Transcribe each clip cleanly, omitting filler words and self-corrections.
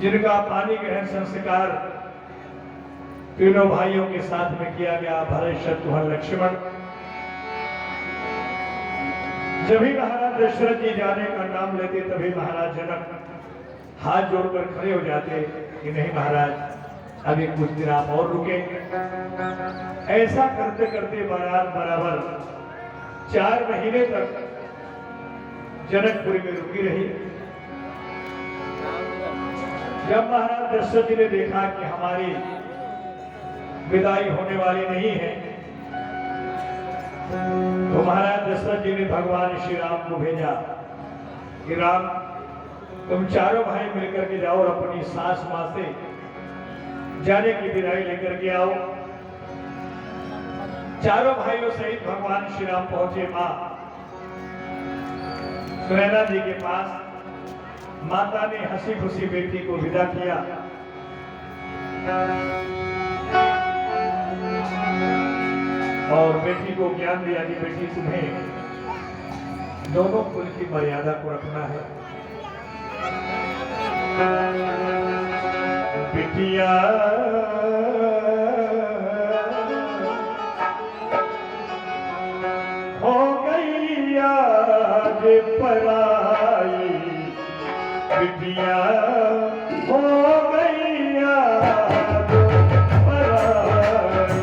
जिनका पानी ग्रहण संस्कार तीनों भाइयों के साथ में किया गया, भरत शत्रुघ्न लक्ष्मण। जब भी महाराज दशरथ जी जाने का नाम लेते तभी महाराज जनक हाथ जोड़कर खड़े हो जाते कि नहीं महाराज, अभी कुछ दिन आप और रुके। ऐसा करते करते बराबर 4 महीने तक जनकपुरी में रुकी रही। जब महाराज दशरथ जी ने देखा कि हमारी विदाई होने वाली नहीं है, तो महाराज दशरथ जी ने भगवान श्री राम को भेजा कि राम, तुम चारों भाई मिलकर के जाओ और अपनी सास मां से जाने की विदाई लेकर के आओ। चारों भाइयों सहित भगवान श्री राम पहुंचे मां सुनैना जी के पास। माता ने हंसी खुशी बेटी को विदा किया। और बेटी को ज्ञान दिया कि बेटी, तुम्हें दोनों कुल की मर्यादा को रखना है। बिटिया हो गई आज पराई, बिटिया हो गई आज पराई।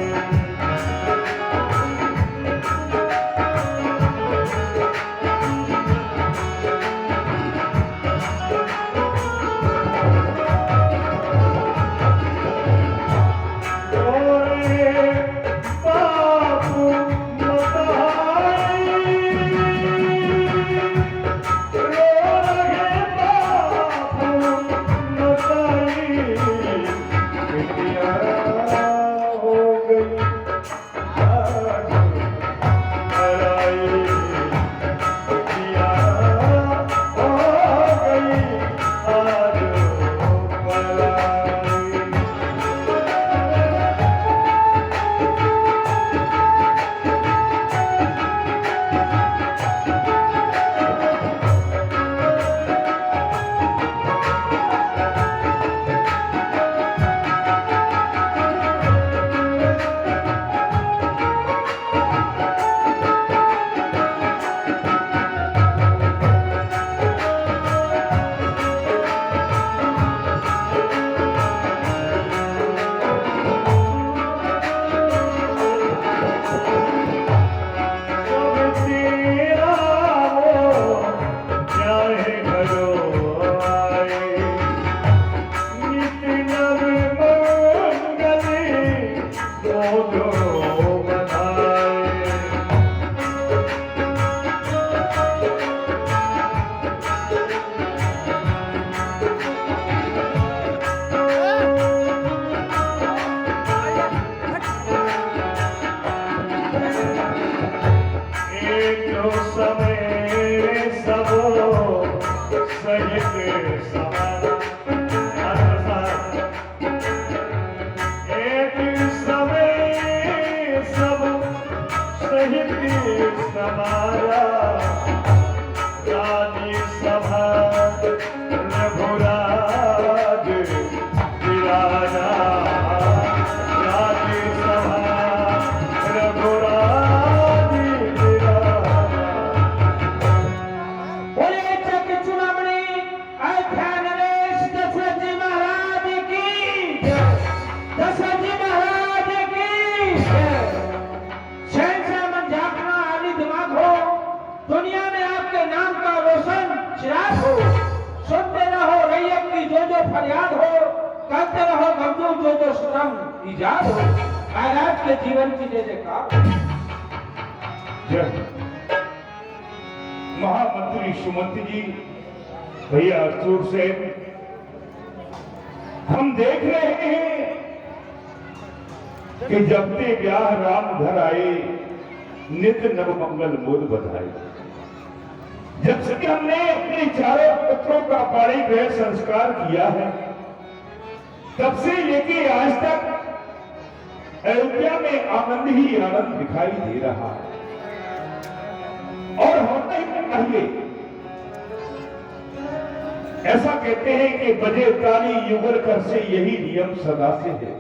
फरियाद हो, करते रहो मजदूर जो श्रम ईजाद हो, महाराज के जीवन की जय जयकार। महामंत्री सुमंत जी, भैया अस्तूर से हम देख रहे हैं कि जब ते ब्याह राम घर आए, नित नव मंगल मोद बधाई। जब से हमने अपने चारों पुत्रों का पाणी ग्रहण संस्कार किया है, तब से लेके आज तक अयोध्या में आनंद ही आनंद दिखाई दे रहा है। और होता ही चाहिए ऐसा कहते हैं कि बजे ताली युगल कर से यही नियम सदा से है।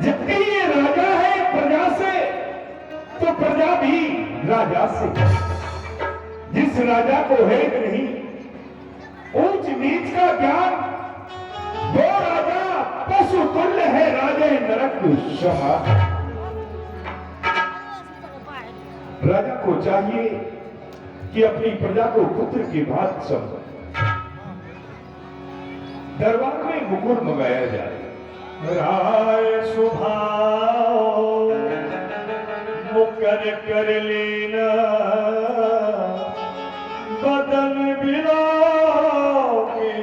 जबकि ये राजा है प्रजा से, तो प्रजा भी राजा से। जिस राजा को है कि नहीं ऊंच नीच का ज्ञान, वो राजा पशु तुल्य है, राजा नरक समान। राजा को चाहिए कि अपनी प्रजा को पुत्र की बात समझे। दरबार में मुकुट मंगाया जाए। राय सुभाव मुकर कर लेना, बदन बिरागे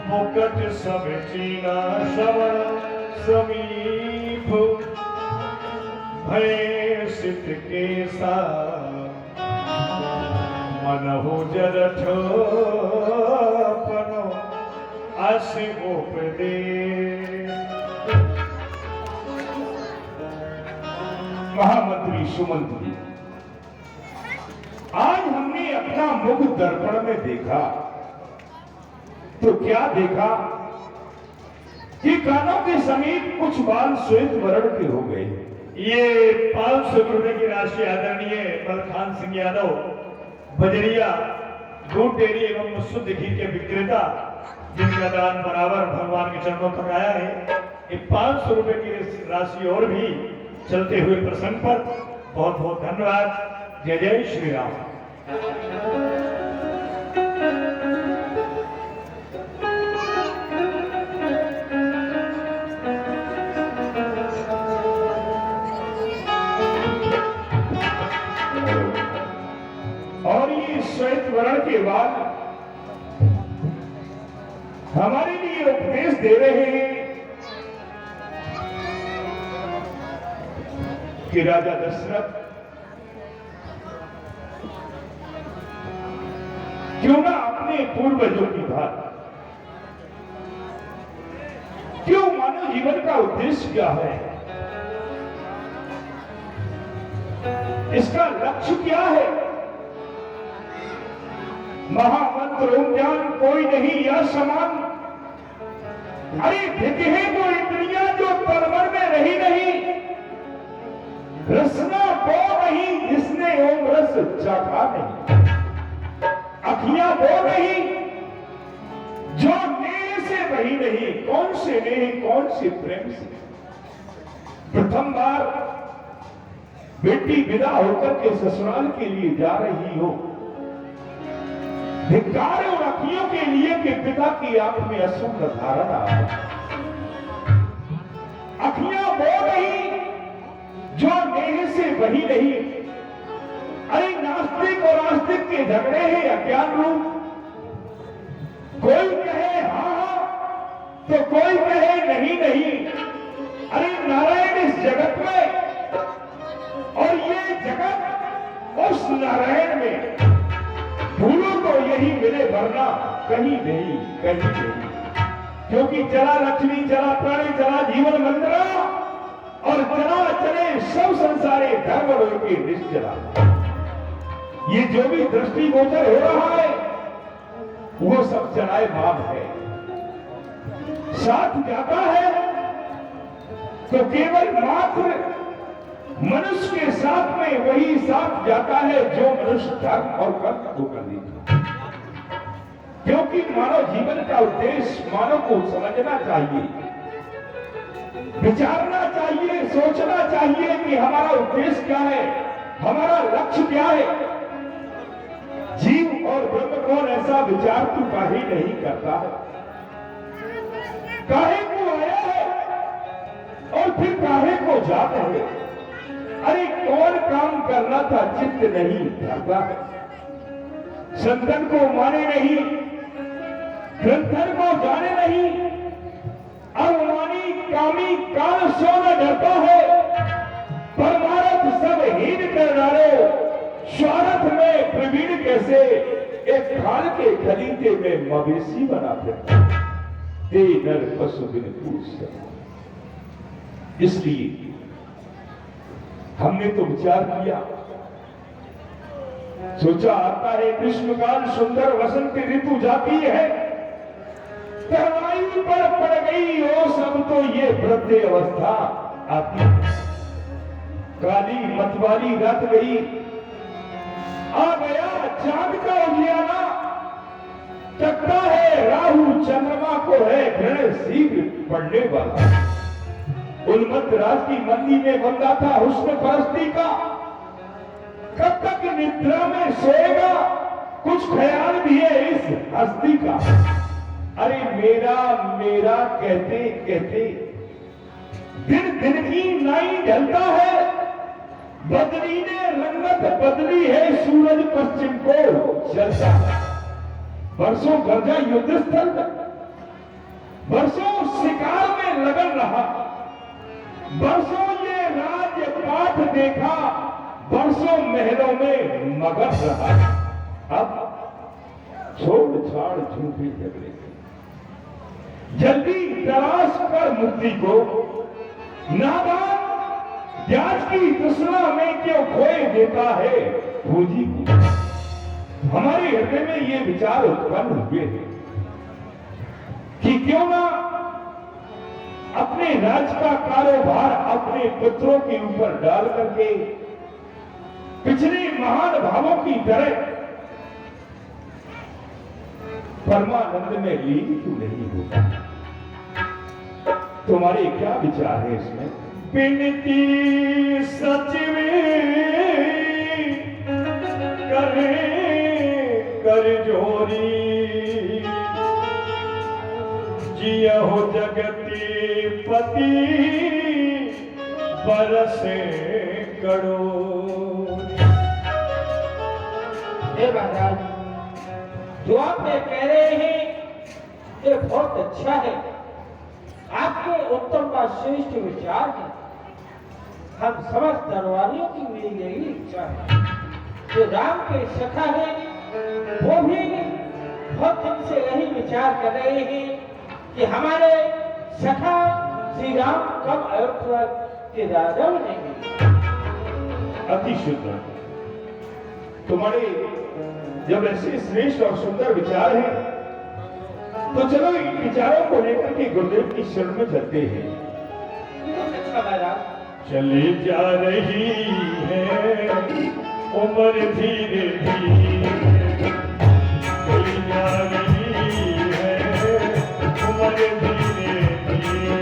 मुकट समझीना, श्रवण समीप भय सिद्ध के साथ, मनहु जरठ पनो अस उपदेश। महामंत्री सुमंत्री, आज हमने अपना मुख दर्पण में देखा तो क्या देखा कि कानों के समीप कुछ बाल श्वेत वर्ण के हो गए। ये 500 रुपए की राशि आदरणीय मलखान सिंह यादव बजरिया दूध डेयरी एवं शुद्ध घी के विक्रेता, जिनका दान बराबर भगवान के चरणों तक आया है। ये 500 रुपए की राशि और भी चलते हुए प्रसंग पर बहुत बहुत धन्यवाद। जय जय श्री राम। और ये श्वेत वर्ण के बाद हमारे लिए उपदेश दे रहे हैं कि राजा दशरथ क्यों ना अपने पूर्वजों की बात, क्यों मानव जीवन का उद्देश्य क्या है, इसका लक्ष्य क्या है। महामंत्र ओम ज्ञान कोई नहीं या समान। अरे धिक है वो इंद्रियां जो तलवर में रही नहीं, रसना वो नहीं जिसने ओम रस चाखा नहीं, अखियां वो नहीं जो नेह से बही नहीं। कौन से नेह, कौन से प्रेम से। प्रथम बार बेटी विदा होकर के ससुराल के लिए जा रही हो, धिक्कार और अखियों के लिए कि पिता की आंख में अश्रु का धारण आ। अखियां वो नहीं जो नेह से बही नहीं। अरे नास्तिक और आस्तिक के झगड़े हैं अज्ञान रूप। कोई कहे हाँ तो कोई कहे नहीं नहीं। अरे नारायण इस जगत में और ये जगत उस नारायण में, भूलो तो यही मिले वरना कहीं नहीं, कहीं नहीं। क्योंकि चला लक्ष्मी, चला प्राणी, चला जीवन मंत्रा और चला चले सब संसारे धर्म के निश्चला। ये जो भी दृष्टिगोचर हो रहा है वो सब चलाए भाव है। साथ जाता है तो केवल मात्र मनुष्य के साथ में वही साथ जाता है जो मनुष्य धर्म और कर्म को कर देता। क्योंकि मानव जीवन का उद्देश्य मानव को समझना चाहिए, विचारना चाहिए, सोचना चाहिए कि हमारा उद्देश्य क्या है, हमारा लक्ष्य क्या है। जीव और ब्रह्म कौन ऐसा विचार तू काहे नहीं करता है, काहे को आया है और फिर काहे को जाता है। अरे कौन काम करना था चित्त नहीं करता है। संतन को माने नहीं, ग्रंथन को जाने नहीं, अवमानी कामी काल सो न डरता है। परमार्थ सब हीन कर डालो, स्वार्थ में प्रवीण कैसे एक खाल के खलीते में मवेशी बना फिरता। दे नर पशु बिन पूछ। इसलिए हमने तो विचार किया सोचा आता है ग्रीष्मकाल, सुंदर वसंत ऋतु जाती है, तरवाई पर पड़ गई ओ सब तो ये वृद्ध अवस्था आती है। काली मतवाली रात गई, आ गया चांद का उजियारा, तकता है राहु चंद्रमा को है ग्रहण शीघ्र पड़ने वाला। उन्मत्त रात की मंदी में बंदा था हुस्न परस्ती का, कब तक निद्रा में सोएगा, कुछ ख्याल भी है इस हस्ती का। अरे मेरा मेरा कहते कहते दिन दिन की नाई ढलता है, बदली ने रंगत बदली है, सूरज पश्चिम को चलता है। बरसों गर्जा युद्ध स्थल, बरसों शिकार में लगन रहा, बरसों ये राजपाट देखा, बरसों महलों में मगन रहा। अब छोड़ छाड़ झूठे झगड़े, जल्दी तलाश कर मुक्ति को, नादान ब्याज की तृष्णा में क्यों खोए देता है पूंजी को। हमारे हृदय में ये विचार उत्पन्न हुए कि क्यों ना अपने राज्य का कारोबार अपने पुत्रों के ऊपर डाल करके पिछले महान भावों की तरह परमानंद में लीन क्यों नहीं होता। तुम्हारे क्या विचार है इसमें? बिनती सचिवे करे कर जोरी, जियहो जगती पति बरसे करो। हे महाराज, जो आप ये कह रहे हैं ये बहुत अच्छा है, आपके उत्तम व श्रेष्ठ विचार है। हम समस्त दरबारियों की मेरी यही इच्छा है, जो राम के सखा है वो भी बहुत दिन से यही विचार कर रहे हैं कि हमारे सखा श्री राम कब अयोध्या के राजा बनेंगे। अति शुद्ध। तुम्हारे जब ऐसे श्रेष्ठ और सुंदर विचार हैं, तो चलो इन विचारों को लेकर के गुरुदेव की शरण में चलते हैं। अच्छा महाराज, चली जा रही है उम्र धीरे धीरे, चली जा रही है उम्र धीरे धीरे,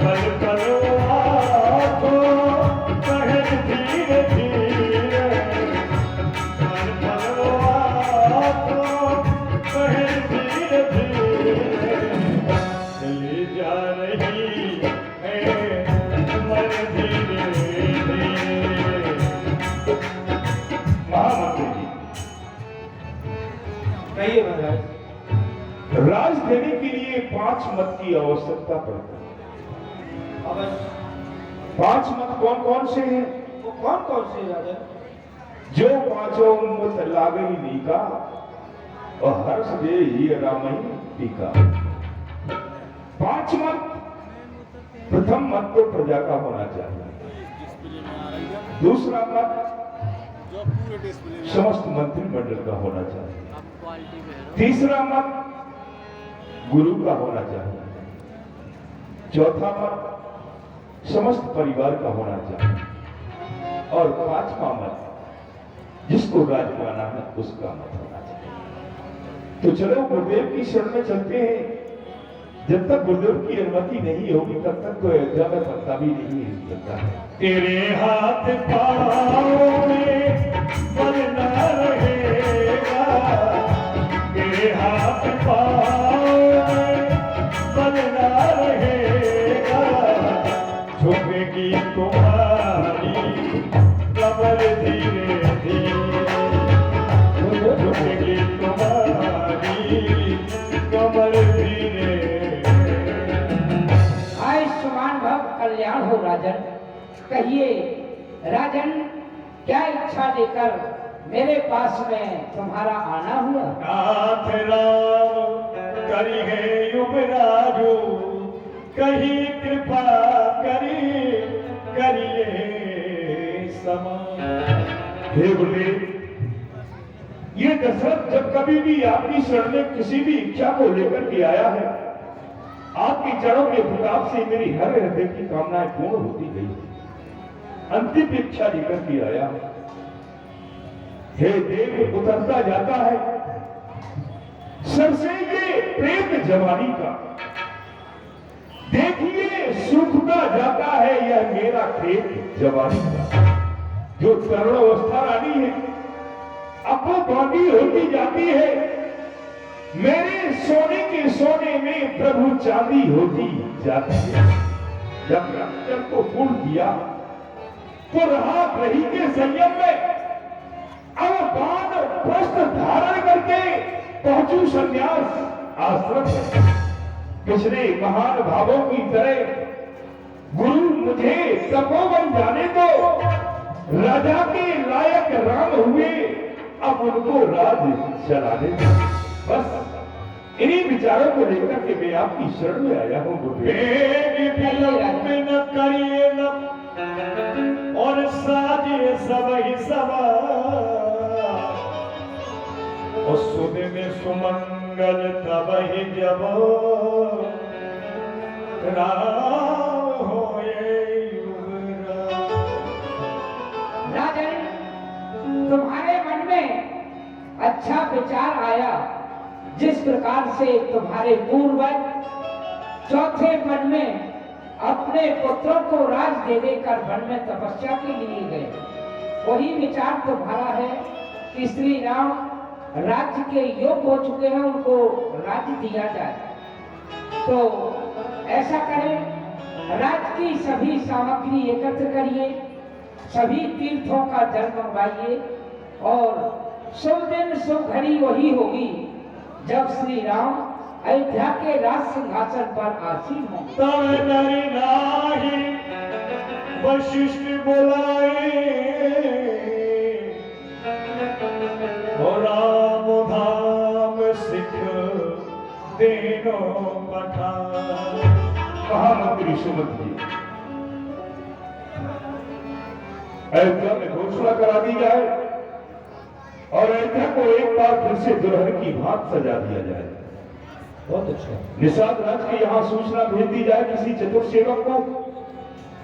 पल पल आपको कहर धीरे धीरे, पल पल आपको कहर धीरे धीरे, चली जा रही है उम्र धीरे धीरे। महामंत्री जी, कहिए महाराज। राज देने के लिए 5 मत की आवश्यकता पड़ती है। अवश्य। 5 मत कौन कौन से हैं? वो कौन कौन से राजा? जो 5 मत लागई नीका और हर्ष दे ये रामई टीका। 5 मत। प्रथम मत तो प्रजा का होना चाहिए, दूसरा मत समस्त मंत्रिमंडल का होना चाहिए, तीसरा मत गुरु का होना चाहिए, चौथा मत समस्त परिवार का होना चाहिए, और 5वां मत जिसको राज पाना है उसका मत होना चाहिए। तो चलो गुरुदेव की शरण में चलते हैं। जब तक गुरुदेव की अनुमति नहीं होगी तब तक तो अयोध्या में पत्ता भी नहीं हिल सकता है। तेरे हाथ पाँव में बल न रहेगा, तेरे हाथ पाँव में बल न रहेगा, झुकेगी तुम्हारी कमर धीरे धीरे, झुकेगी तुम्हारी कमर धीरे। आयुष्मान भव कल्याण हो राजन। कहिए राजन, क्या इच्छा लेकर मेरे पास में तुम्हारा आना हुआ? नाथ राम करी है युवराजू, कही कृपा करी करिए समान। हे गुरुदेव, ये दशरथ जब कभी भी आपकी शरण में किसी भी इच्छा को लेकर के आया है, आपकी चरणों के प्रताप से मेरी हर हृदय की कामनाएं पूर्ण होती गई। अंतिम इच्छा लेकर के आया। हे देव, उतरता जाता है सर से ये प्रेम जवानी का। देखिए सूखता जाता है यह मेरा खेत जवानी का। जो तरुण अवस्था रानी है अब वो बांधी होती जाती है। मेरे सोने के सोने में प्रभु चांदी होती जाती है। जब रंजन को पूर्ण किया तो रहा रही के संयम में। अब बाण वस्त्र धारण करके पहुंचू संन्यास आश्रम में। पिछले महान भावों की तरह गुरु मुझे तपोवन जाने दो। राजा के लायक राम हुए, अब उनको राज चलाने दो। बस इन्हीं विचारों को लेकर के मैं आपकी शरण में आया हूं। न करिए न और साजे सब ही सवा और सुन में सुमंगल तब ही जब राम होए राजन, तुम्हारे मन में अच्छा विचार आया। जिस प्रकार से तुम्हारे पूर्वज चौथे वन में अपने पुत्रों को राज दे देकर वन में तपस्या के लिए गए, वही विचार तुम्हारा है कि श्री राम राज्य के योग्य हो चुके हैं, उनको राज्य दिया जाए। तो ऐसा करें, राज्य की सभी सामग्री एकत्र करिए, सभी तीर्थों का जल मंगवाइए और शुभ दिन शुभ घड़ी वही होगी जब श्री राम अयोध्या के राज सिंहासन पर आसीन हों। तब नरि नाहि वशिष्ठ बुलाए और राम धाम सिख देनो पठाए। महामंत्री सुमंत जी, अयोध्या में घोषणा करा दी जाए और अयोध्या को एक बार फिर से दुल्हन की भांत सजा दिया जाए। बहुत अच्छा। निषाद राज के यहाँ सूचना भेज दी जाए किसी चतुर सेवक को,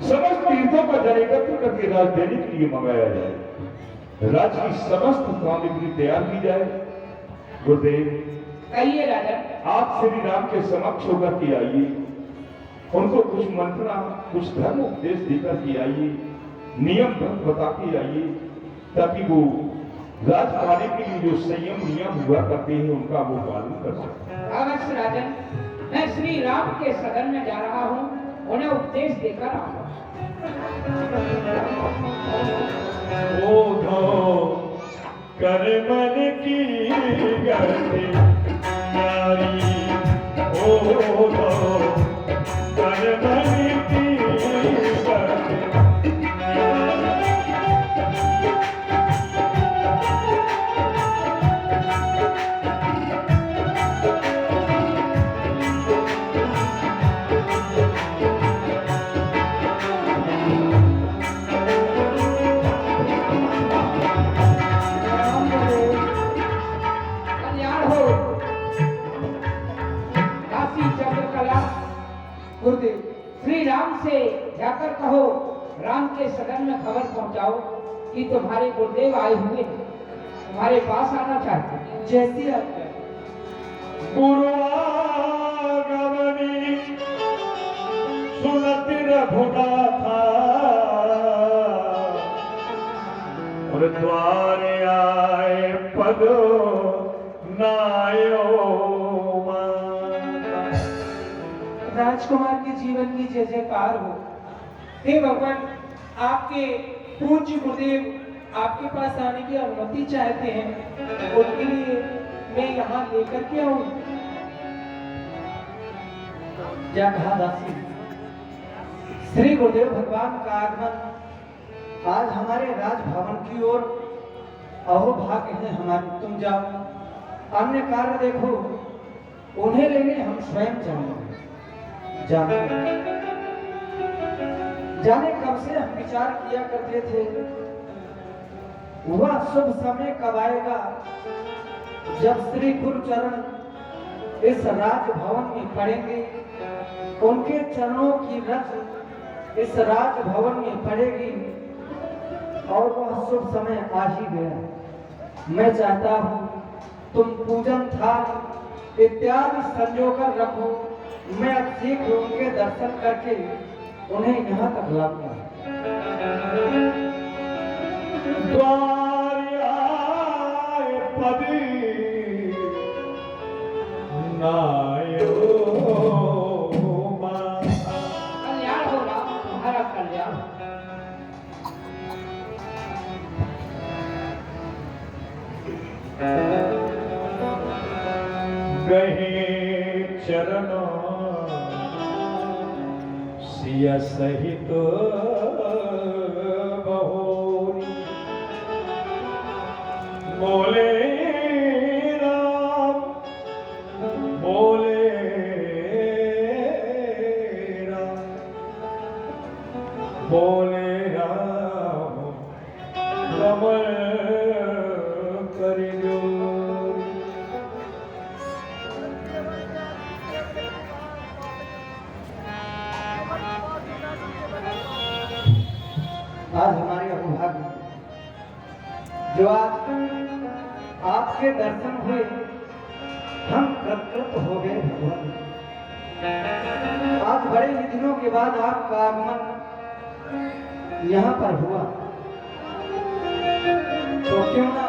समस्त तीर्थों का जल एकत्र करके राज देने के लिए मंगाया जाए। राज्य की समस्त सामग्री तैयार की जाए। गुरुदेव, कहिए राजा। आप श्री राम के समक्ष होकर के आइए, उनको कुछ मंत्रणा कुछ धर्म उपदेश देकर के आइए, नियम बता के आइए, ताकि वो राज पाने के लिए जो संयम नियम हुआ करते हैं उनका वो पालन कर सके। अवश्य राजन, मैं श्री राम के सदन में जा रहा हूँ, उन्हें उपदेश देकर आऊंगा। ओढ़ो कर मन की गति नारी, ओढ़ो कर मन की गति गुरुदेव, श्री राम से जाकर कहो, राम के सदन में खबर पहुंचाओ कि तुम्हारे गुरुदेव आए हुए हैं, तुम्हारे पास आना चाहते हैं। जैसी आज्ञा। गुरुआगमनी सुनत रघुनाथा और द्वारे आए पदो नायो राजकुमार के जीवन की जय जयकार हो। हे भगवान, आपके पूज्य गुरुदेव आपके पास आने की अनुमति चाहते हैं, उनके लिए मैं यहाँ लेकर के आऊं। क्या कहा दासी? श्री गुरुदेव भगवान का आगमन आज हमारे राजभवन की ओर अहोभाग्य है हमारे। तुम जाओ, अन्य कार्य देखो, उन्हें लेने हम स्वयं जाएंगे। जाने कब से हम विचार किया करते थे वह शुभ समय कब आएगा जब श्री गुरुचरण इस राजभवन में पड़ेंगे, उनके चरणों की रच इस राजभवन में पड़ेगी और वह शुभ समय आ ही गया। मैं चाहता हूँ तुम पूजन थाल इत्यादि संजोकर रखो, मैं अब शीघ्र उनके दर्शन करके उन्हें यहाँ तक लाऊंगा। द्वार्याय पदी नायो कल्याण होगा, तुम्हारा कल्याण। गहे चरणों सिया सहित बहोरी बोले राम बोले राम बोले राम कमल करियो। आज हमारे अभिभाग जो आज आपके दर्शन हुए, हम कृतकृत हो गए भगवान। आज बड़े ही दिनों के बाद आपका आगमन यहाँ पर हुआ, तो क्यों ना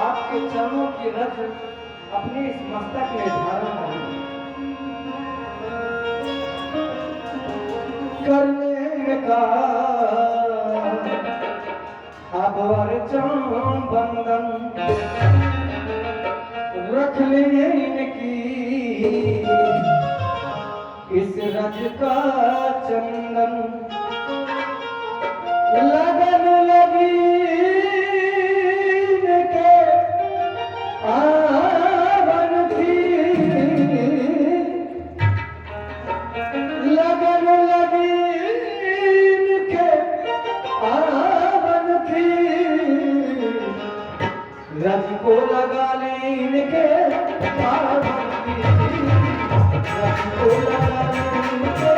आपके चरणों की रज अपने इस मस्तक में धारण करें। करने का अब अर्चन बंधन रख लिए इनकी इस रज का चंदन। लगन लगी इनके आवन की, लगन लगी इनके आवन की, रज को लगा ले इनके आवन की, रज को लगा ले इनके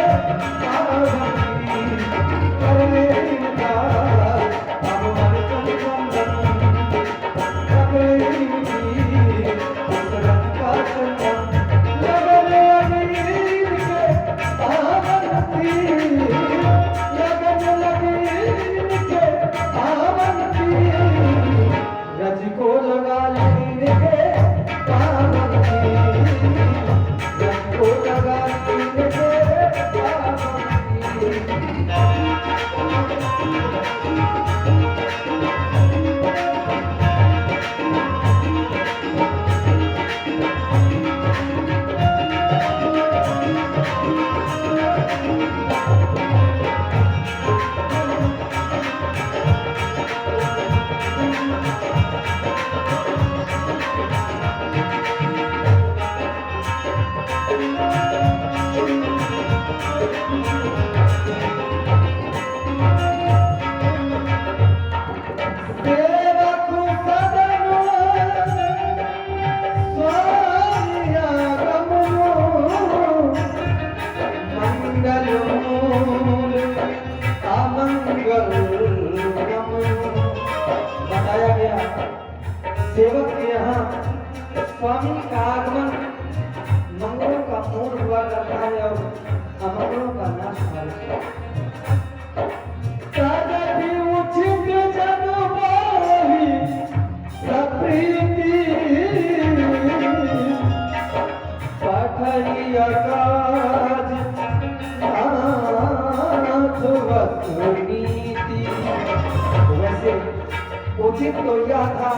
आवन की। कर ले इनका अब अर्चन बंधन, रख ले इनकी इस रज का चंदन। लगन लगी इनके आवन की, लगन लगी इनके आवन की, रज को लगा ले इनके आवन की, रज को लगा ले इनके आवन की। बताया गया सेवक के यहाँ स्वामी का आगमन मंगलों का मूल हुआ करता है और अमंगलों का नाश होता है। उचित जन बोली सप्रीति पठई अकाज नाथ वस्तुनीति। वैसे उचित तो यह था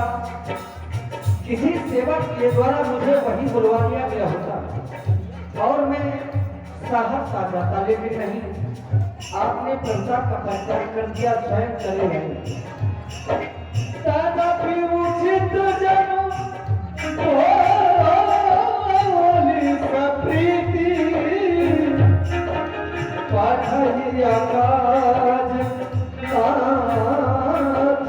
किसी सेवक के द्वारा मुझे वहीं बुलवा दिया गया होता और मैं साहस आ जाता, लेकिन नहीं, आपने प्रजा का परिचय कर दिया, स्वयं चले गए। तदपि उचित जन बोली सप्रीति पठई अकाज नाथ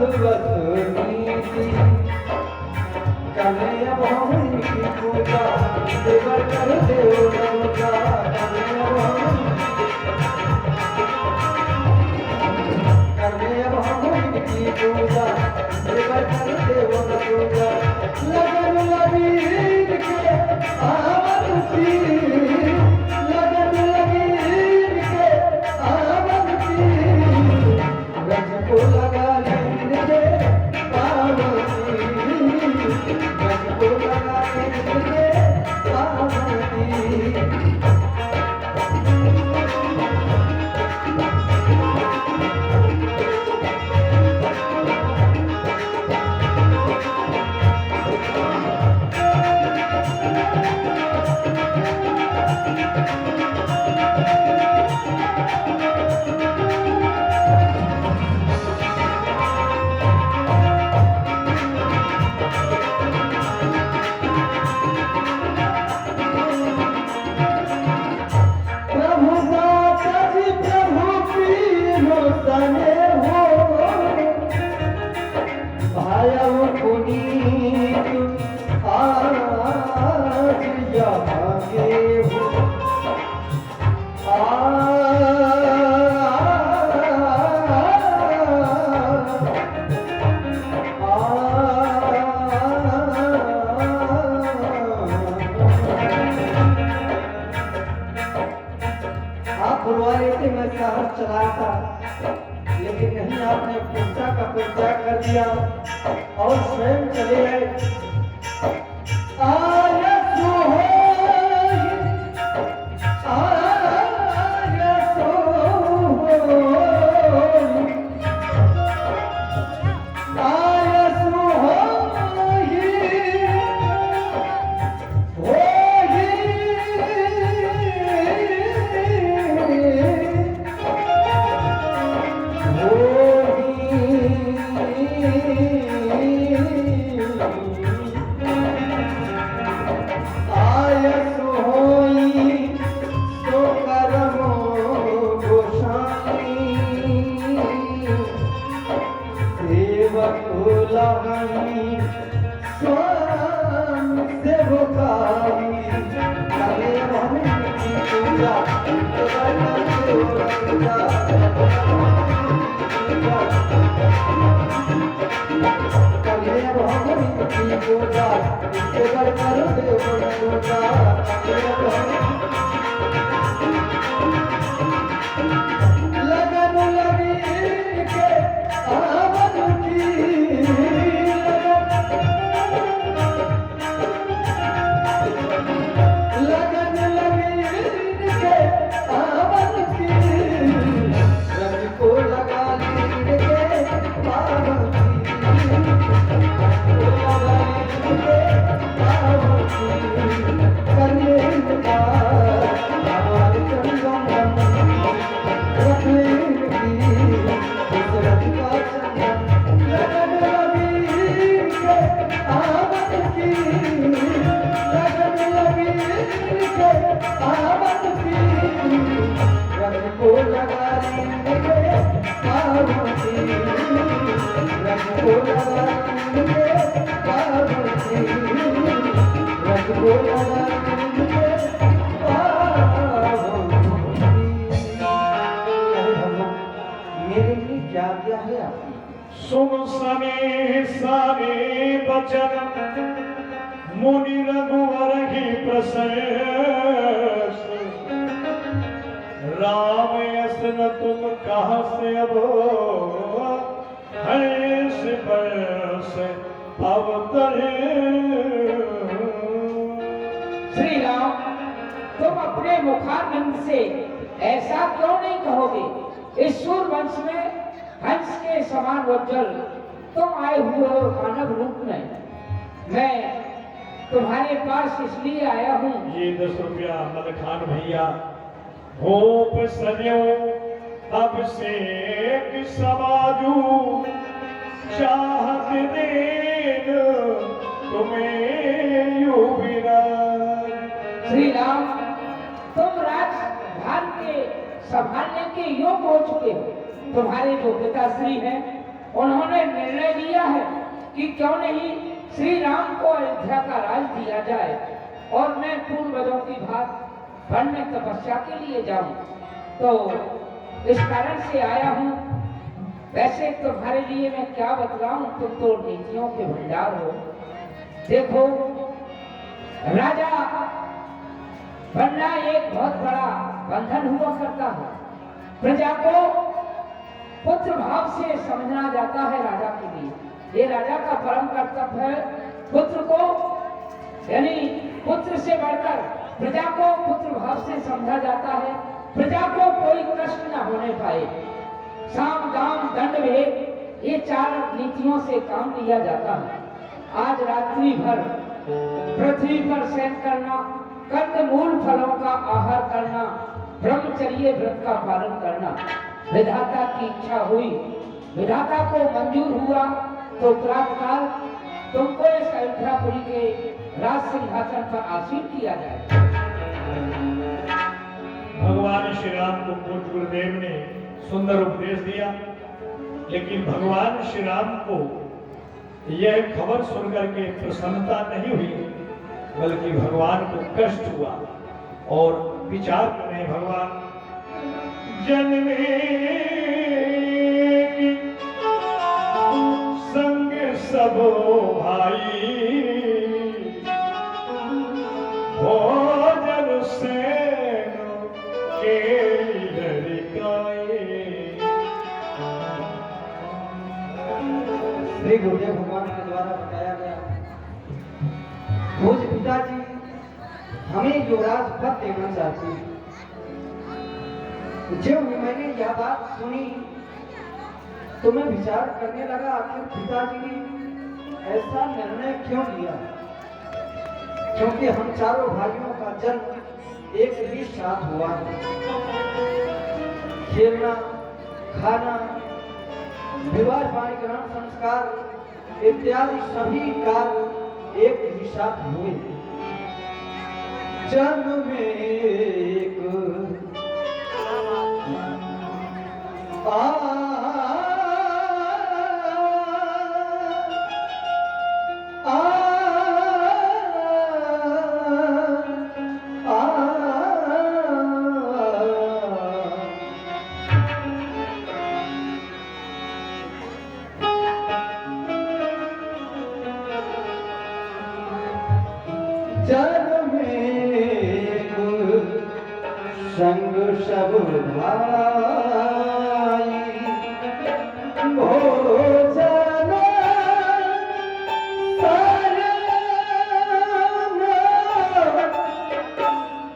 प्रभु माता जी प्रभु पीरो सने हो भायव पुनीत आज यहाँ के हो आप बुलवाए थे मैं शहर चलाया था लेकिन नहीं आपने पूछा का परित्याग कर दिया और स्वयं चले गए आलस होई, आलस होई, आलस आयस होई तो करमो गोसाई सेवक लगनी स्वाम सेवकाई करे भवन की पूजा करे भवन की पूजा केवल करो देव पूजा लगन लगी के आवन की लगन लगी के आवन की रंग को लगा ली के पावन मेरे लिए क्या दिया है आपने सुन सने सारे बचन मुनि रघुवर ही प्रशंस राम यसन तुम कहाँ से अब हर्ष बरस अवतरे श्री राम, तुम अपने मुखारविंद से ऐसा क्यों नहीं कहोगे? इस सूर्यवंश में हंस के समान उज्जवल तुम आए हुए हो मानव रूप में। मैं तुम्हारे पास इसलिए आया हूँ। ये 10 रुपया मलखान भैया भूप सजो अभिषेक समाजू चाहत देन तुम्हें यू विराज। श्री राम, तुम राजभार के संभालने के योग्य हो चुके हो। तुम्हारे जो पिताश्री हैं उन्होंने निर्णय लिया है कि क्यों नहीं श्री राम को अयोध्या का राज दिया जाए और मैं पूर्वजों की भांति वन में तपस्या के लिए जाऊं। तो इस कारण से आया हूं। वैसे तुम्हारे लिए मैं क्या बतलाऊं, तुम तो नीतियों के भंडार हो। देखो, राजा बनना एक बहुत बड़ा बंधन हुआ करता है। प्रजा को पुत्र भाव से समझना जाता है राजा के लिए। ये राजा का परम कर्तव्य है पुत्र को, यानी पुत्र से बढ़कर प्रजा को पुत्र भाव से समझा जाता है। प्रजा को कोई कष्ट न होने पाए। साम दाम दंड भेद, ये 4 नीतियों से काम लिया जाता है। आज रात्रि भर पृथ्वी पर शयन करना कंदमूल फलों का आहार करना, ब्रह्मचर्य व्रत का पालन करना विधाता की इच्छा हुई, विधाता को मंजूर हुआ तो प्रातःकाल तुमको इस अयोध्यापुरी के राज सिंहासन पर आसीन किया जाए। भगवान श्री राम को पूज्य गुरुदेव ने सुंदर उपदेश दिया, लेकिन भगवान श्री राम को यह खबर सुनकर के प्रसन्नता नहीं हुई, बल्कि भगवान को कष्ट हुआ और विचार करें भगवान जन्मे संग सब भाई भोजन से के लड़काए। श्री गुरुदेव भगवान के द्वारा बताया गया, पूज्य पिताजी हमें युवराज पद देना चाहते हैं। जब मैंने यह बात सुनी तो मैं विचार करने लगा, आखिर पिताजी ने ऐसा निर्णय क्यों लिया, क्योंकि हम चारों भाइयों का जन्म एक ही साथ हुआ है। खेलना, खाना, विवाह, पाणी ग्रहण संस्कार इत्यादि सभी कार्य एक ही साथ हुए। जन्म में एक संग सब भाई भोजन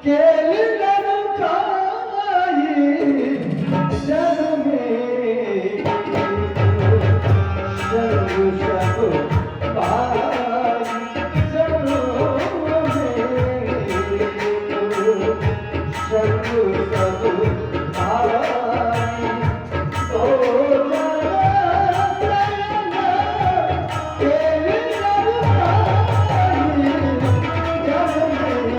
केल लड़काई। जन में संग सब भाई, जनों में संग सब भाई भोजन केल लड़काई। जन में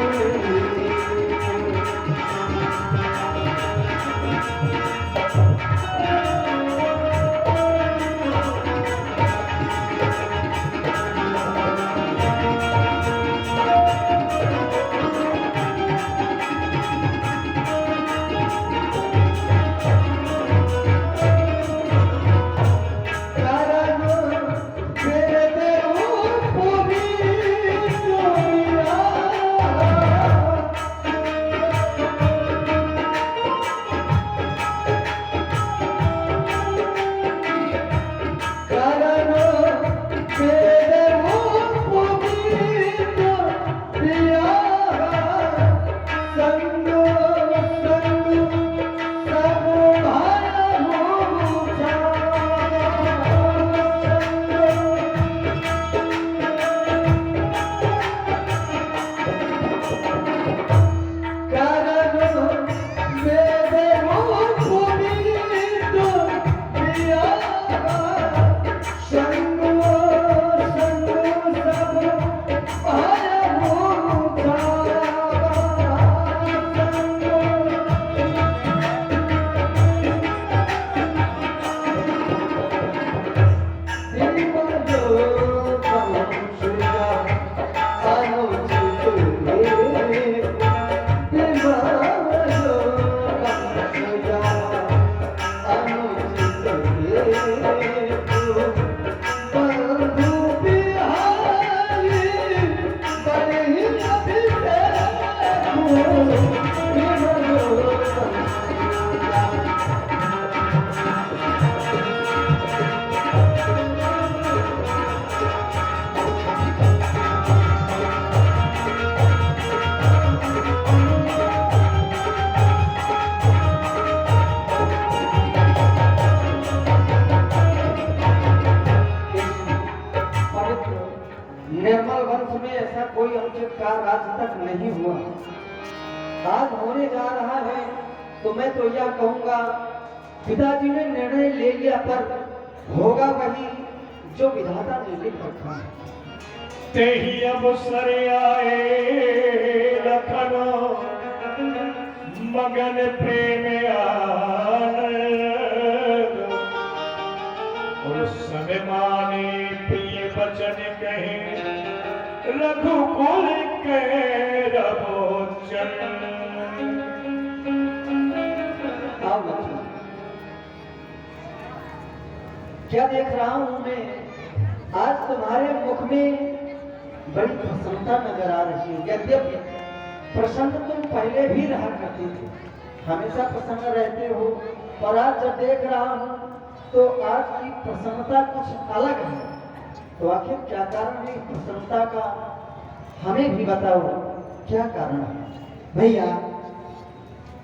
निर्मल वंश में ऐसा कोई अनुचित कार्य आज तक नहीं हुआ। आज होने जा रहा है तो मैं तो यह कहूंगा पिताजी ने निर्णय ले लिया पर होगा वही जो विधाता ने लिख रखा है। ते ही अवसर आए लखन मगन प्रेम आनंद और समय माने प्रिय वचन कहे रघुकुल के रवोचन। आओ बच्चों, क्या देख रहा हूं मैं, आज तुम्हारे मुख में बड़ी प्रसन्नता नजर आ रही है। यद्यपि प्रसन्न तुम पहले भी रहा करते थे, हमेशा प्रसन्न रहते हो, पर आज जब देख रहा हूं तो आज की प्रसन्नता कुछ अलग है। तो आखिर क्या कारण है इस प्रसन्नता का, हमें भी बताओ, क्या कारण है? भैया,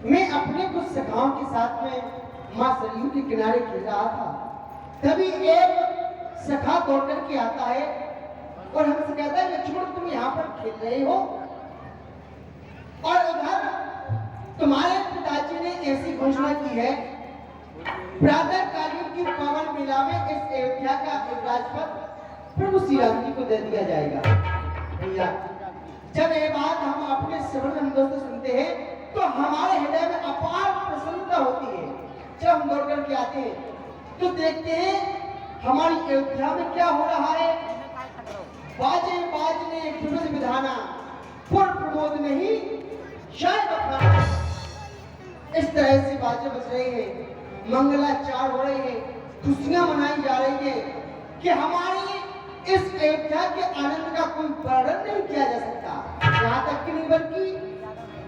मैं अपने कुछ सखाओं के साथ में मां सरयू के किनारे खेल रहा था, तभी एक सखा दौड़ करके आता है और हमसे कहता है लक्ष्मण तुम यहाँ पर खेल रहे हो और उधर तुम्हारे पिताजी ने ऐसी घोषणा की है प्रातः कालीन की पावन मेला में इस अयोध्या का राजपथ प्रभु श्री राम जी को दे दिया जाएगा। भैया, जब ये बात हम अपने श्रवण अनुभव से सुनते हैं तो हमारे हृदय में अपार प्रसन्नता होती है। जब हम दौड़ करके आते हैं तो देखते हैं हमारी अयोध्या में क्या हो रहा है। बाजे बाजने विविध विधाना पुर प्रमोद नहीं शायद अपना, इस तरह से बाजे बज रहे हैं, मंगलाचार हो रहे हैं, खुशियां मनाई जा रही है कि हमारी इस अयोध्या के आनंद का कोई वर्णन नहीं किया जा सकता। यहाँ तक कि नहीं बल्कि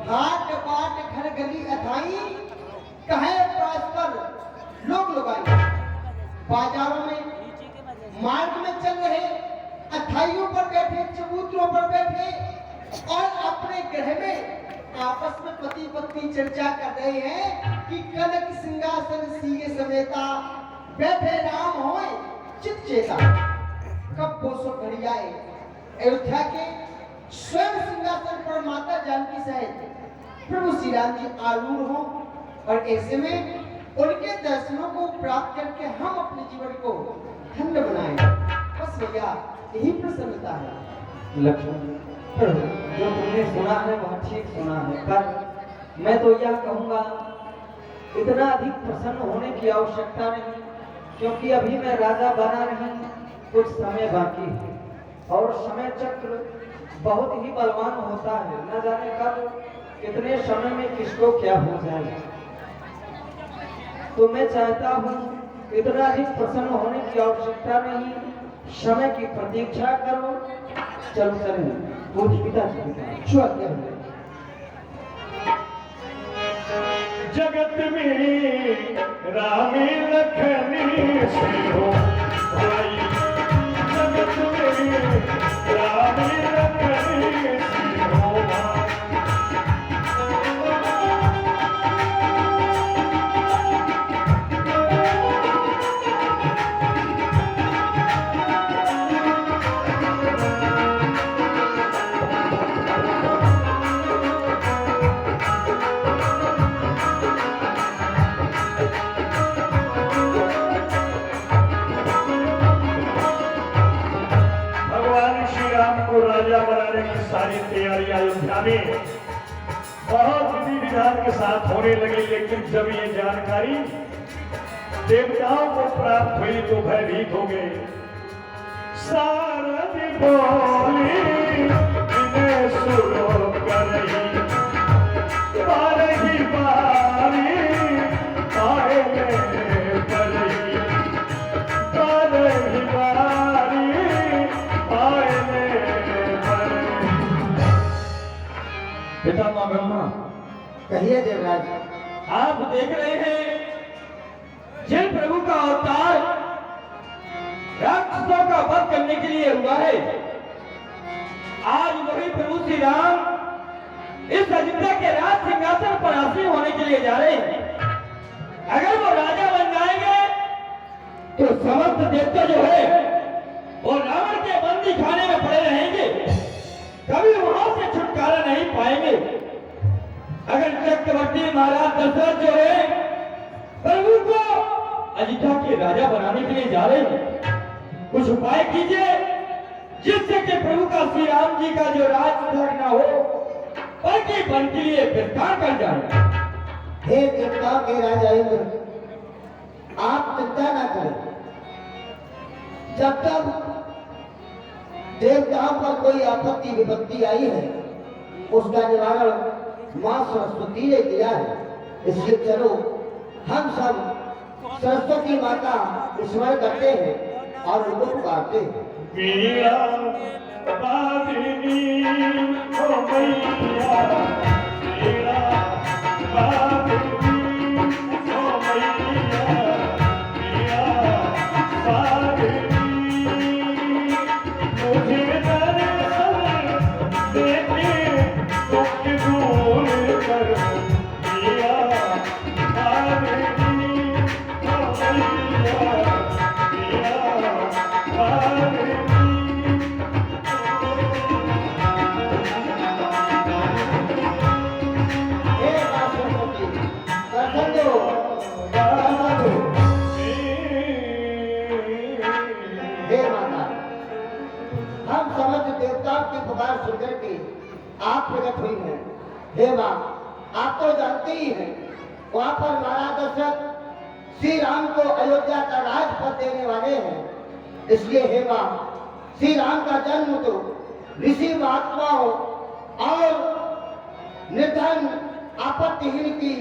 हाट बाट घर गली अथाई कहे परस्पर लोग आए, बाजारों में मार्ग में चल रहे, अथाइयों पर बैठे, चबूतरों पर बैठे और अपने ग्रह में आपस में पति पत्नी चर्चा कर रहे हैं कि कनक सिंहासन सीगे समेता बैठे राम होए चित चेता। कब वो सो घड़ी आए अयोध्या के स्वयं सिंहासन पर माता जानकी सहित प्रभु श्री राम जी आरूढ़ हो और ऐसे में उनके दर्शनों को प्राप्त करके हम अपने जीवन को धन्य बनाएं। बस भैया, यही प्रसन्नता है। लक्ष्मण, जो तुमने सुना है वह ठीक सुना है, पर मैं तो यह कहूंगा इतना अधिक प्रसन्न होने की आवश्यकता नहीं, क्योंकि अभी मैं राजा बना नहीं, कुछ समय बाकी है और समय चक्र बहुत ही बलवान होता है। न जाने कब कितने समय में किसको क्या हो जाए। तो मैं चाहता हूँ इतना अधिक प्रसन्न होने की आवश्यकता नहीं, समय की प्रतीक्षा करो। चलो चलो पूज पिताजी जगत में राम लखनी से हो भाई, जगत में राम लखनी से हो भाई। राजा बनाने की सारी तैयारी अयोध्या में बहुत विधि विधान के साथ होने लगी, लेकिन जब ये जानकारी देवताओं को प्राप्त हुई तो भयभीत हो गए। सारद बोली इन्हें सुनो करही, बारही बारी आए में करही, बारही बारी आए में करही। पितामह ब्रह्मा, कहिए देवराज। आप देख रहे हैं जिन प्रभु का अवतार राक्षसों का वध करने के लिए हुआ है, आज वही प्रभु श्री राम इस अयोध्या के राज सिंहासन पर आसीन होने के लिए जा रहे हैं। अगर वो राजा बन जाएंगे तो समस्त देवता जो है वो रावण के बंदी खाने में पड़े रहेंगे, कभी वहां से छुटकारा छुटकारा नहीं पाएंगे। अगर चक्रवर्ती महाराज दशरथ जो है प्रभु को अयोध्या के राजा बनाने के लिए जा रहे हैं, कुछ उपाय कीजिए जिससे कि प्रभु का श्री राम जी का जो राज न हो बल्कि वन के लिए विस्तार कर जाए। हे देवता के राजा इंद्र, आप चिंता ना करें। जब तक देवताओं पर कोई आपत्ति विपत्ति आई है उसका निवारण मां सरस्वती ने किया है। इसलिए चलो हम सब सरस्वती माता स्मरण करते हैं और उनको पुकारते हैं। मीरा बाबी ओ मैया, मीरा बाबी ओ मैया, मीरा बाबी मुझे दर्शन देके दुख दूर करो। मीरा बाबी ओ मैया, मीरा बाबी हे मां सरस्वती, दर्शन दो, दर्शन दो। हे माता, हम समस्त देवताओं की पुकार सुनकर के आप प्रकट हुई हैं। हे मां, आप तो जानते ही हैं वहां पर महाराज दशरथ श्री राम को अयोध्या का राजपद देने वाले हैं। इसलिए हे मां, श्री राम का जन्म तो ऋषि महात्माओं और निर्धन आपत्तिहीन की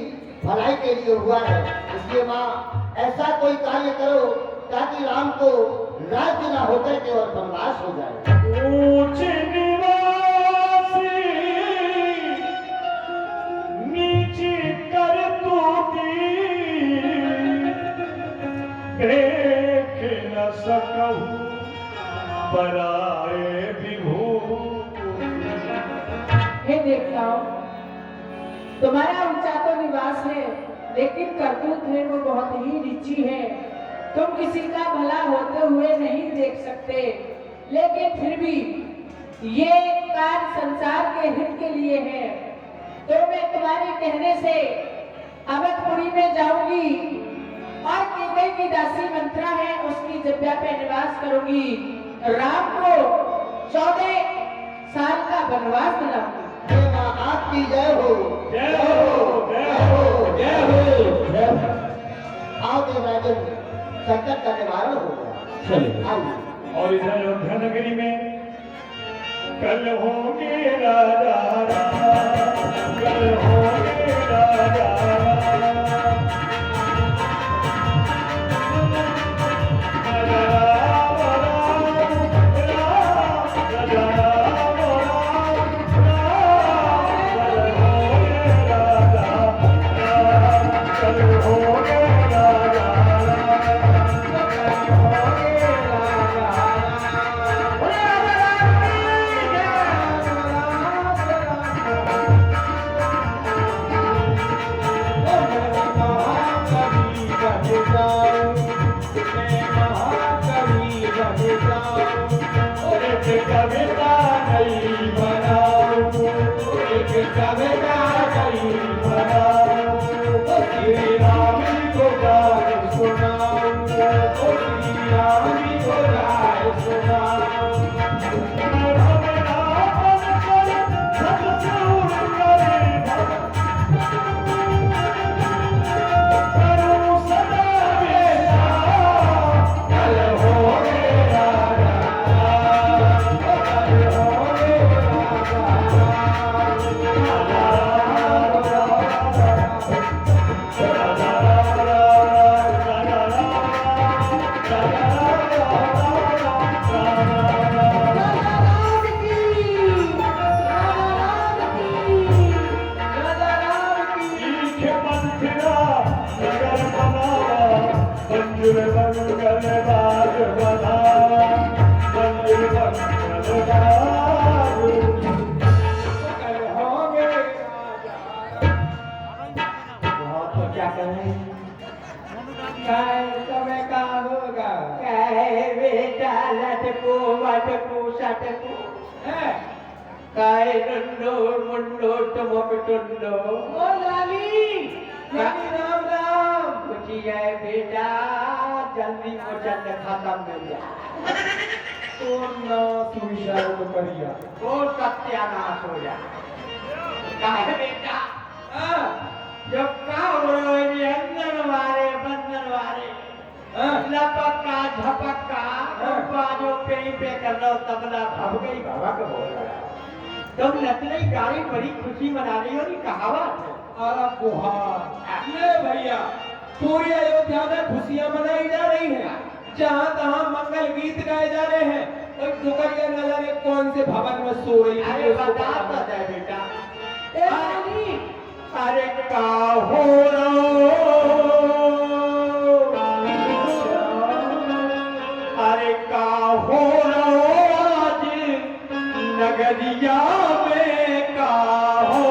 भलाई के लिए हुआ है। इसलिए मां, ऐसा कोई कार्य करो ताकि राम को राज्य न होकर के और वनवास हो जाए। ऊंच निवासी नीची कर तूती, देख न सकहूं पराए विभूति। हे देवताओं, तुम्हारा ऊंचा तो निवास है लेकिन करतूत है वो बहुत ही नीची है। तुम किसी का भला होते हुए नहीं देख सकते, लेकिन फिर भी ये कार्य संसार के हित के लिए है। तो मैं तुम्हारे कहने से अवधपुरी में जाऊंगी और केकई की दासी मंत्रा है उसकी जब्या पे निवास करूंगी। राम को 14 साल का वनवास दिलाऊंगी। हे मां, आपकी जय हो, जय हो, जय हो, जय हो, जय हो। आओ देवराजन, संकट का निवारण हो गया। चलिए। आओ। और इधर अयोध्या नगरी में कल होंगे राजा राम, कल होंगे राजा राम। राजा राम, राम, राम, राजा राम, राम, राम। कल होंगे राजा राम, कल होंगे राजा कविता नहीं बनाऊं, एक कविता नहीं बनाऊं, श्री राम को गाय सुनाऊं, श्री राम को गाय सुनाऊं। भवना बनकर सबसे उड़ करे करूं सदा बेटा, कल होंगे राजा राम, कल होंगे राजा मंदिर बनकर बाज बना, मंदिर बनकर बाज। कल होंगे राजा। बहुत तो क्या कहें, समय का होगा कहे बेटा लटको वटको सटको। काय रंडो मुंडो टमक टुंडो। ओ लाली, लाली राम राम। कुछ है बेटा, जल्दी मुझे खत्म मिल जा। तो ना सुविचार तो करिया तो सत्यानाश हो जा। काहे बेटा? जब का हो रही अंदर वारे बंदर वारे लपका झपका बाजो पे कर लो तबला भब गई बाबा का बोल रहा। तुम नचने गाड़ी बड़ी खुशी मना रही हो नहीं कहावत। अरे बुहार ले भैया, पूरी अयोध्या में खुशियां मनाई जा रही हैं, जहाँ तहाँ मंगल गीत गाए जा रहे हैं। और दुकड़िया न जाने कौन से भवन में सो रही थी, अरे उसको बता पता तो दे बेटा। ए लाली, अरे का हो अरे का हो आज नगरिया में का हो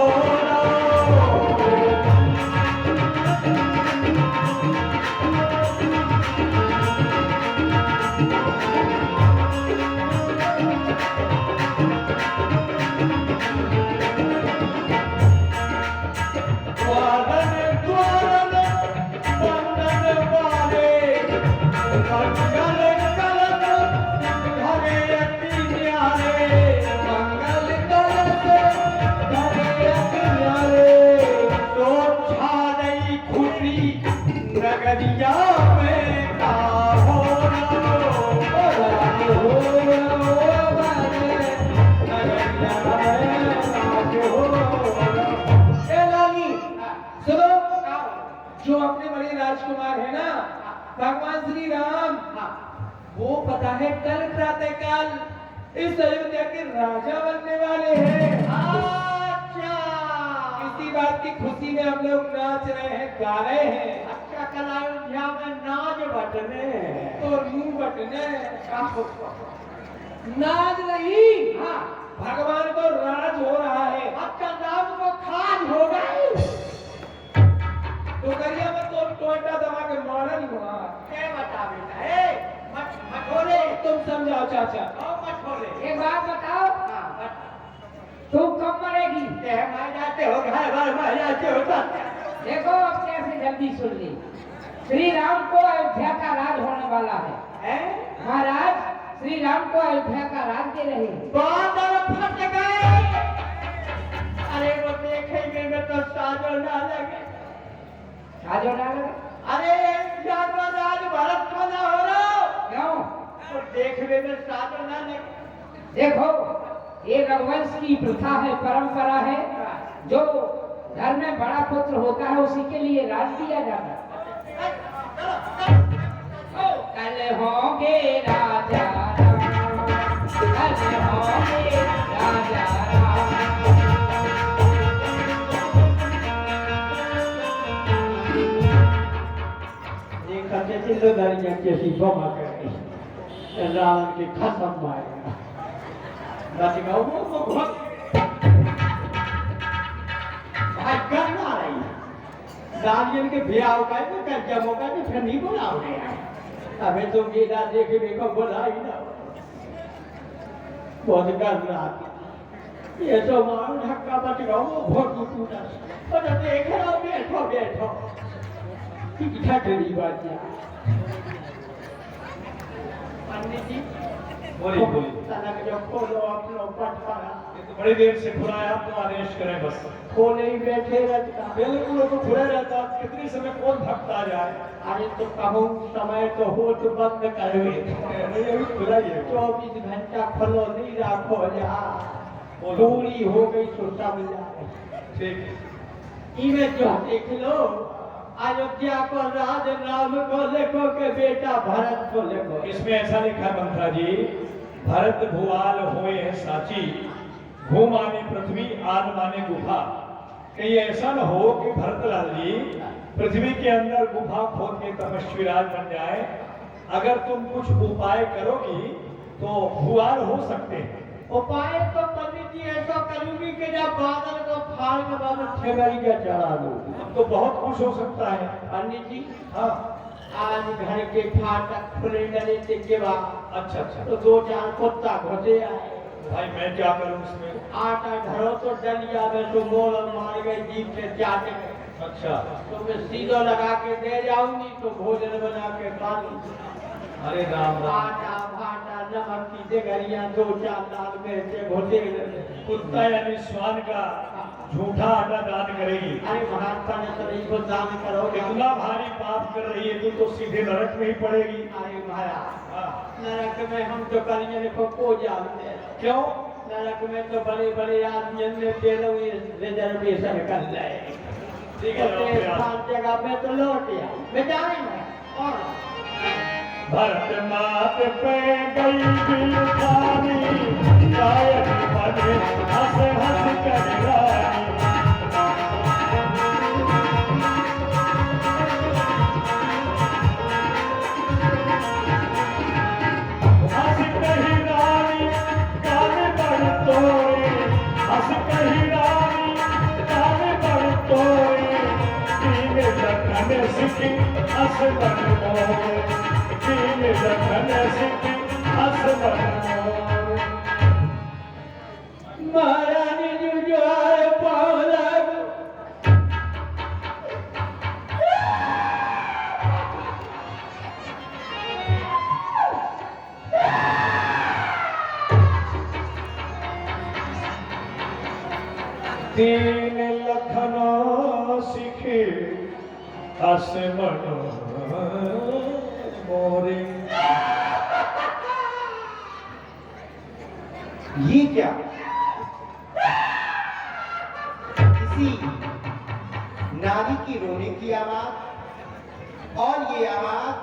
नगरिया में का हो सुनो, जो अपने बड़े राजकुमार है ना भगवान श्री राम, वो पता है कल प्रातःकाल इस अयोध्या के राजा बनने वाले हैं। अच्छा इसी बात की खुशी में हम लोग नाच रहे हैं, गा रहे हैं। अच्छा कल अयोध्या में नाच बटने और मुंह बटने नाच नहीं, हाँ, भगवान को राज हो रहा है। अच्छा नाम को खाज हो गई। तो करिया में तो टोटा दबा के मारा नहीं हुआ। क्या बता बेटा? ए मत बोले, तुम समझाओ चाचा। मत बोले। एक बात बताओ, हाँ बता। तू कब मरेगी? मैं जाते हो घर भर में जाते हो देखो अब कैसे जल्दी सुन ली। श्री राम को अयोध्या का राज होने वाला है। महाराज श्री राम को अयोध्या का राज दे रहे हैं। बादल फट गए। अरे वो देखेंगे में तो साजो ना लगे। साजो ना लगे? अरे जागो राज भरत को ना हो रहा। क्यों? तो देखने में साजो ना लगे। देखो ये रघुवंश की प्रथा है, परंपरा है, जो घर में बड़ा पुत्र होता है उसी के लिए राज दिया जाता है। कल होंगे राजा राम, कल होंगे राजा राम। एक अच्छे जिम्मेदारियां कैसी बमा करनी रावण की खत्म मारेगा। बच गया वो बहुत भाई करना रही दानियल के ब्याह का तो कर जब होगा तो फिर नहीं बुलाओगे। अबे तो मेरा देखने को बोला ही ना। बहुत कर रहा ये तो मारो धक्का बच गया वो बहुत टूटा। पर देख रहा हूँ बैठो बैठो क्या करी बात पंडित जी बोलिए बोलिए। तनक जो खोलो अपनो पटवारा ये तो बड़ी देर से खुला है, आप तो आदेश करें बस। खोले ही बैठे रहता। बिल्कुल वो तो खुला रहता, कितनी समय कौन भक्त आ जाए। अरे तो कहूँ समय तो हो तो बंद करवे। नहीं अभी खुला ही है। 24 घंटा खोलो नहीं रखो जा पूरी हो गई तो सब जाए। ठीक है। इन्हें जो देख लो अयोध्या को राज राम को लेखो के बेटा भरत को लेखो। इसमें ऐसा लिखा मंत्रा जी, भरत भुआल होए है साची, भू माने पृथ्वी आन माने गुफा। कहीं ऐसा न हो कि भरतलाल जी पृथ्वी के अंदर गुफा खोद के तपस्वीराज बन जाए। अगर तुम कुछ उपाय करोगी तो भुआल हो सकते हैं। उपाय तो पंडित जी ऐसा करूंगी कि जब बादल को फाड़ के बाद ठेगरी का चढ़ा दूं। अब तो बहुत कुछ हो सकता है। पंडित जी हाँ आज घर के फाटक खुले डरे थे के बाद अच्छा अच्छा। तो 2-4 कुत्ता घुसे आए। भाई मैं क्या करूं इसमें? आटा धरो तो डलिया में तो मोल मार गए जीप से चाटे में। अच्छा, तो मैं सीधा लगा के दे जाऊंगी तो भोजन बना के खा लूंगी। अरे राम राम। आटा भाटा नमक की जगरियां 2-4 दाल में घोटे। कुत्ता यानी स्वान का झूठा आटा दान करेगी। अरे महात्मा ने तो इसको दान करो। इतना भारी पाप कर रही है तू तो सीधे नरक में ही पड़ेगी। अरे महाराज, हाँ। नरक में हम तो करिए देखो को जानते हैं। क्यों? नरक में तो बड़े बड़े आदमी ने तेलों रिजर्वेशन कर ले। ठीक है, अपने स्थान जगह में तो लौट गया। मैं जा रही हूँ। और भरत मात पे गई बिलखानी, गायक बने हंस हंस कर रानी। हंस कही रानी कान बड़ तोड़े, हंस कही रानी कान बड़ तोड़े। तीन लखन सिखी हंस बड़ मोरे, तीन लखन सिखी हंस बड़ मोरे। महारानी जुझार पाँव लागू। तीन लखना सिखे हस मन मोरे। ये क्या? किसी नारी की रोने की आवाज, और ये आवाज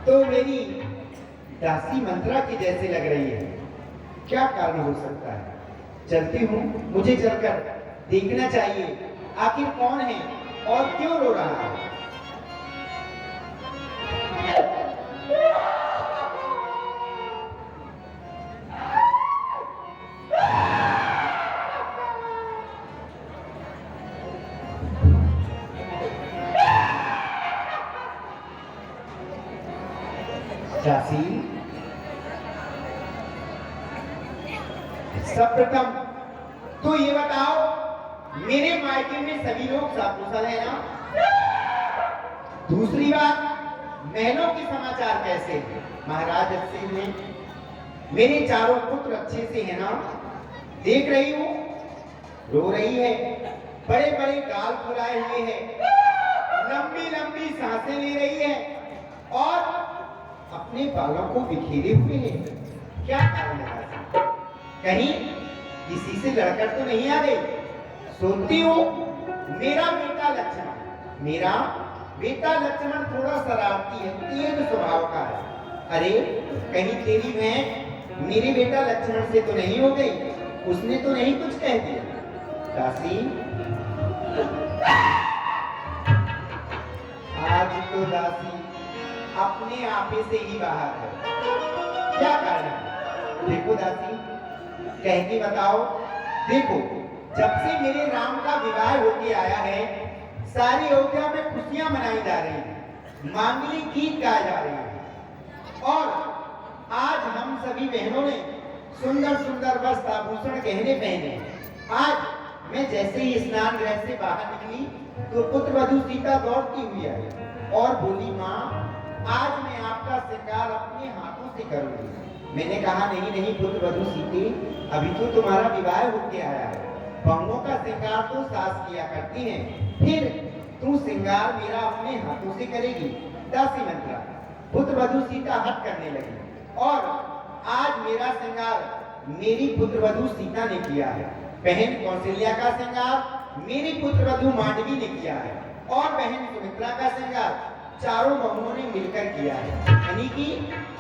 तो मेरी दासी मंत्रा की जैसे लग रही है। क्या कारण हो सकता है? चलती हूँ, मुझे चलकर देखना चाहिए आखिर कौन है और क्यों रो रहा है। दासी, सर्वप्रथम तो ये बताओ, मेरे मायके में सभी लोग सकुशल है ना? दूसरी बात, महलों के समाचार कैसे हैं? महाराज अच्छे हैं? मेरे चारों पुत्र अच्छे से है ना? देख रही हूँ रो रही है, बड़े बड़े गाल फुलाए हुए हैं, लंबी लंबी सांसें ले रही है और अपने बालों को बिखेरे हुए हैं। क्या कारण है? कहीं किसी से लड़कर तो नहीं आ गई? सुनती हूँ मेरा बेटा लक्ष्मण थोड़ा शरारती है, तेज स्वभाव का है। अरे कहीं तेरी बहन मेरे बेटा लक्ष्मण से तो नहीं हो गई? उसने तो नहीं कुछ कह दिया? दासी, आज तो दासी अपने आपे से ही बाहर है। क्या कारण है? देखो दासी, कह के बताओ। देखो, जब से मेरे राम का विवाह होके आया है, सारी अयोध्या में खुशियां मनाई जा रही हैं, मांगलिक गीत गाए जा रहे हैं और आज हम सभी बहनों ने सुंदर सुंदर वस्त्र आभूषण गहने पहने। आज मैं जैसे ही स्नान गृह से बाहर निकली तो पुत्र वधू सीता दौड़ती हुई आई और बोली, माँ आज मैं आपका श्रृंगार अपने हाथों से करूंगी। मैंने कहा, नहीं नहीं पुत्र वधू सीते, अभी तो तुम्हारा विवाह होके आया है, बहुओं का श्रृंगार तो सास किया करती हैं, फिर तू श्रृंगार मेरा अपने हाथों से करेगी। दासी मंत्रा, पुत्र वधू सीता हट करने लगी और आज मेरा श्रृंगार मेरी पुत्र वधू सीता ने किया है। बहन कौशल्या का श्रृंगार मेरी पुत्र वधू मांडवी ने किया है और बहन सुमित्रा का श्रृंगार चारों बहुओं ने मिलकर किया है। यानी कि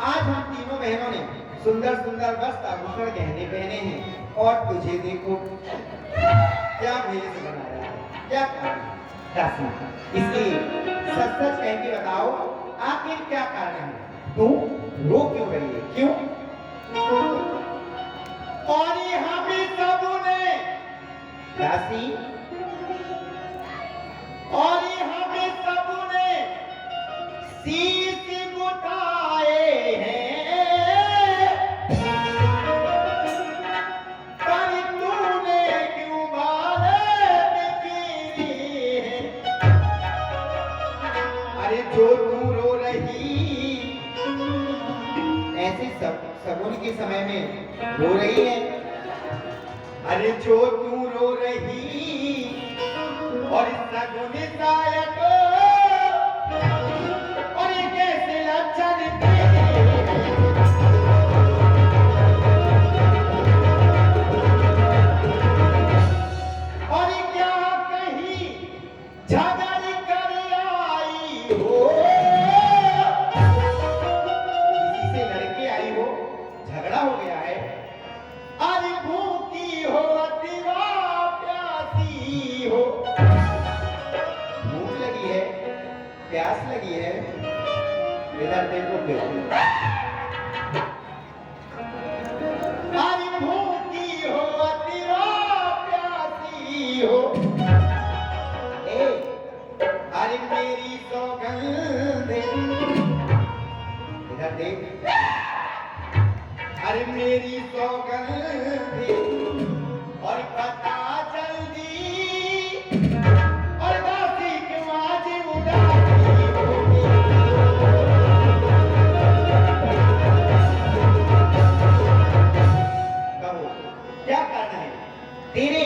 आज हम तीनों बहनों ने सुंदर सुंदर वस्त्र आभूषण गहने पहने हैं और तुझे देखो क्या भेष बनाया है, क्या कारण है? दासी, इसलिए सच सच कह के बताओ, आखिर क्या कारण है? तू रो क्यों रही है? क्यों? और यहाँ भी सबने दासी, और यहाँ भी सबने शीश उठाए हैं रो रही है? अरे जो तू रो रही और सगुन सायक और ये कैसे लक्षण और क्या कहीं झगड़ कर आई हो, किसी से लड़के आई हो, झगड़ा हो गया है। अरे भूखी हो अतिवा प्यासी हो, भूख लगी है, प्यास लगी है, इधर देखो देखो। अरे भूखी हो अतिवा प्यासी हो, ए, अरे मेरी सौगंध, इधर देख, अरे मेरी सौगंध और पता जल्दी और दासी क्यों आज उदासी होगी। कहो क्या कारण है तेरे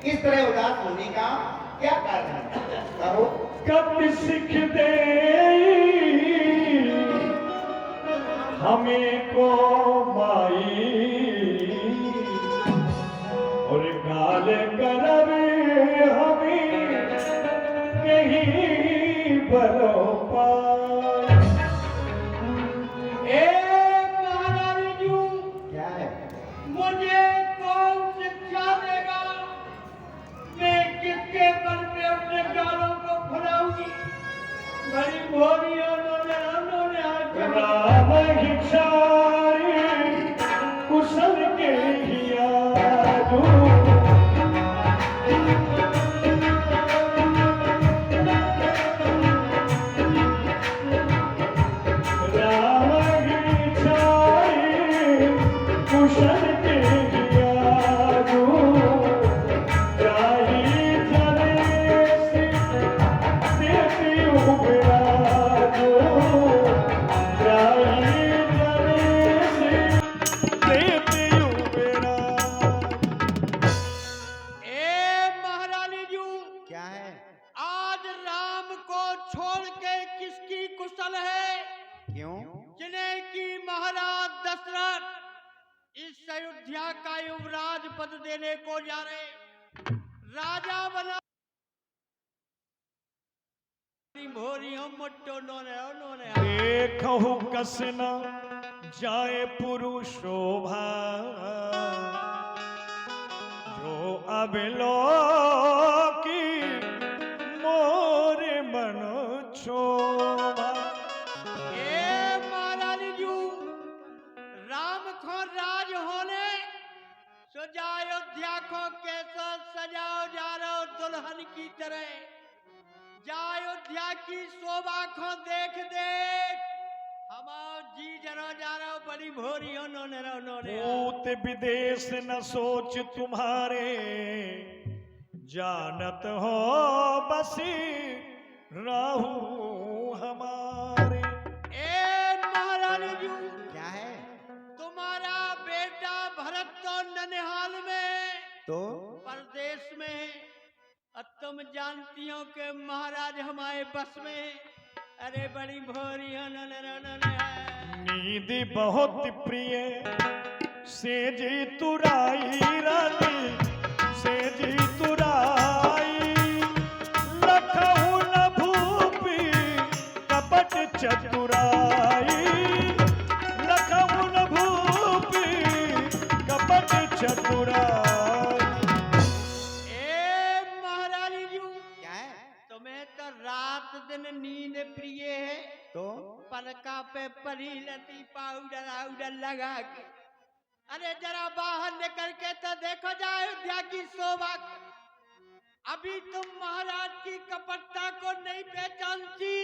इस तरह उदास होने का, क्या कारण है? कहो। कब सीख दे हमें को माई और गाल करब हमें कहीं भरो पाए। महारानी जी, क्या है? मुझे कौन शिक्षा देगा? मैं किसके बल पे अपने गालों को फुलाऊंगी? बड़ी भोरी उन्होंने राम हिचारी कुशल के हियारू राम हिचारी कुशल के हियारू राही चले से देती उबराजू महारानी जी, क्या है? आज राम को छोड़ के किसकी कुशल है? क्यों? जिन्हें की महाराज दशरथ इस अयोध्या का युवराज पद देने को जा रहे, राजा बना भोरी हम मुट्टो नोने देखहु कसना जाए पुरुषोभा जो अबिलो की मोर मन क्षोभा। महारानी जी, राम को राज होने सजा अयोध्या को कैसा सजाओ जा रहे हो दुल्हन की तरह। जा अयोध्या की शोभा को देख देख हमारा जी जरा जा रहा हो, बड़ी भोरी हो नोने भूत विदेश न सोच तुम्हारे जानत हो बसी राहु हमारे। महारानी जी, क्या है? तुम्हारा बेटा भरत तो ननिहाल में, तो परदेश में, और तुम जानती हो कि महाराज हमारे बस में। अरे बड़ी भोरी हो नींद बहुत प्रिय से जी तुराई रानी से जी तुराई लखहु न भूपी कपट चतुराई लखहु न भूपी कपट चतुराई। महारानी जी, क्या है? तुम्हें तो रात दिन नींद प्रिय है, तो पलका पे परी लती पाउडर आउडर लगा के। अरे जरा बाहर निकल के तो देखो जाए अयोध्या की शोभा को। अभी तुम महाराज की कपटता को नहीं पहचानती।